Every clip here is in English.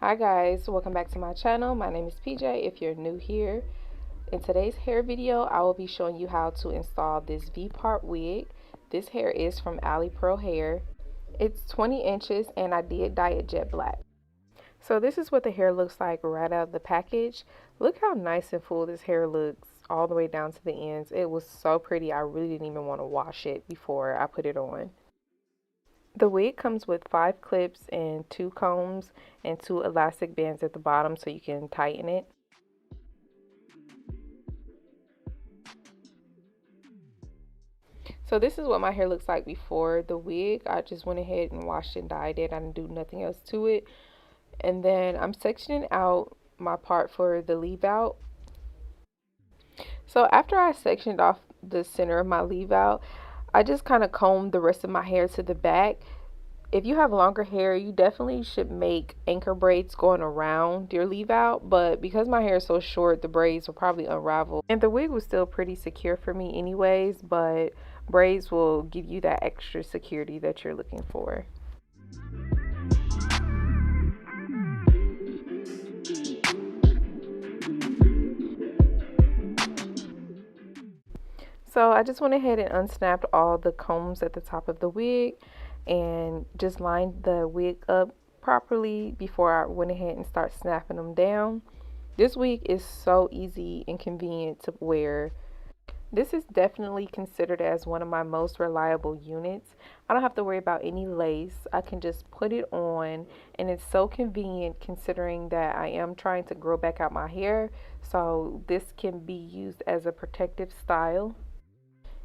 Hi guys, welcome back to my channel. My name is PJ if you're new here. In today's hair video, I will be showing you how to install this V-part wig. This hair is from Alipearl hair. It's 20 inches and I did dye it jet black. So this is what the hair looks like right out of the package. Look how nice and full this hair looks all the way down to the ends. It was so pretty. I really didn't even want to wash it before I put it on. The wig comes with 5 clips and 2 combs and 2 elastic bands at the bottom so you can tighten it. So this is what my hair looks like before the wig. I just went ahead and washed and dyed it. I didn't do nothing else to it. And then I'm sectioning out my part for the leave out. So after I sectioned off the center of my leave out, I just kind of combed the rest of my hair to the back. If you have longer hair, you definitely should make anchor braids going around your leave out, but because my hair is so short, the braids will probably unravel. And the wig was still pretty secure for me anyways, but braids will give you that extra security that you're looking for. So I just went ahead and unsnapped all the combs at the top of the wig and just lined the wig up properly before I went ahead and start snapping them down. This wig is so easy and convenient to wear. This is definitely considered as one of my most reliable units. I don't have to worry about any lace. I can just put it on and it's so convenient considering that I am trying to grow back out my hair. So this can be used as a protective style.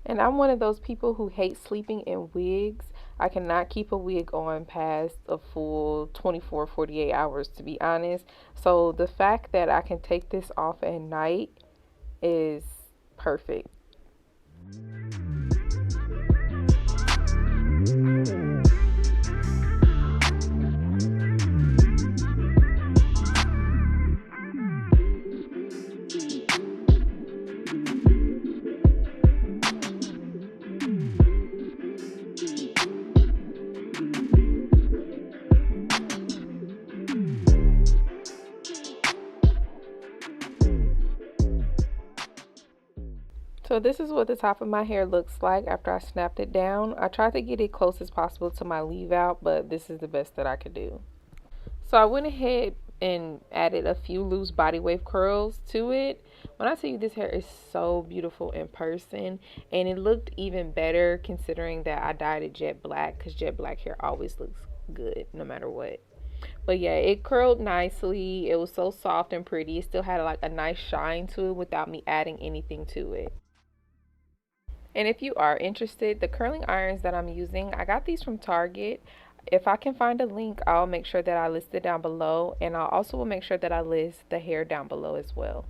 And I'm one of those people who hate sleeping in wigs. I cannot keep a wig on past a full 24-48 hours, to be honest. So the fact that I can take this off at night is perfect. So this is what the top of my hair looks like after I snapped it down. I tried to get it close as possible to my leave out, but this is the best that I could do. So I went ahead and added a few loose body wave curls to it. When I tell you, this hair is so beautiful in person, and it looked even better considering that I dyed it jet black, because jet black hair always looks good no matter what. But yeah, it curled nicely. It was so soft and pretty. It still had like a nice shine to it without me adding anything to it. And if you are interested, the curling irons that I'm using, I got these from Target. If I can find a link, I'll make sure that I list it down below, and I'll also make sure that I list the hair down below as well.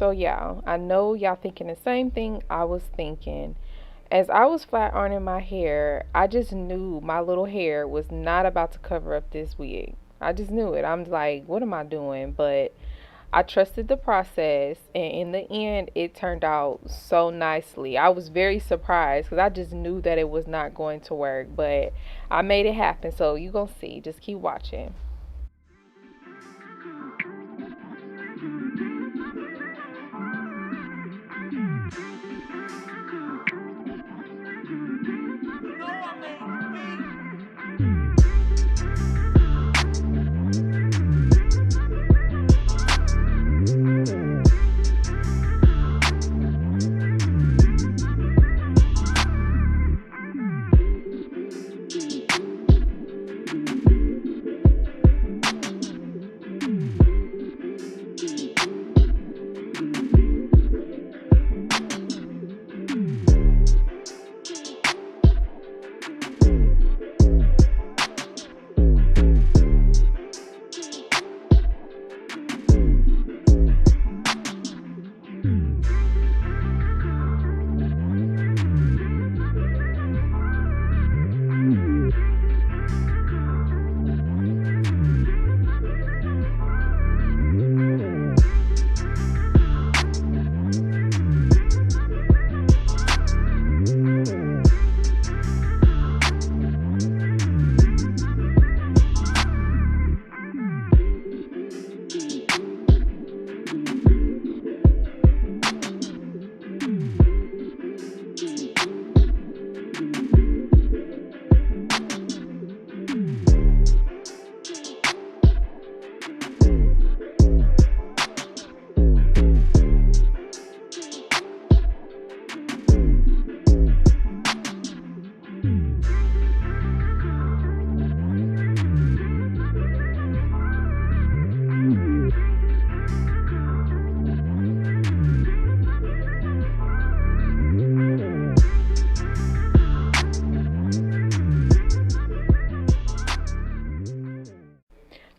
So yeah, I know y'all thinking the same thing I was thinking. As I was flat ironing my hair, I just knew my little hair was not about to cover up this wig. I just knew it. I'm like, what am I doing? But I trusted the process, and in the end, it turned out so nicely. I was very surprised because I just knew that it was not going to work, but I made it happen. So you gonna see. Just keep watching.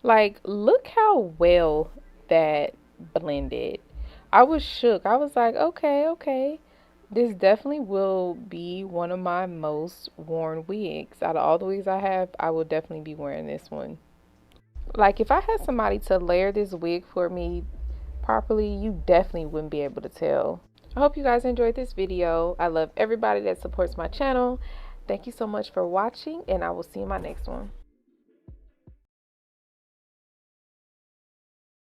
Like, look how well that blended. I was shook. I was like, okay, okay. This definitely will be one of my most worn wigs. Out of all the wigs I have, I will definitely be wearing this one. Like, if I had somebody to layer this wig for me properly, you definitely wouldn't be able to tell. I hope you guys enjoyed this video. I love everybody that supports my channel. Thank you so much for watching, and I will see you in my next one.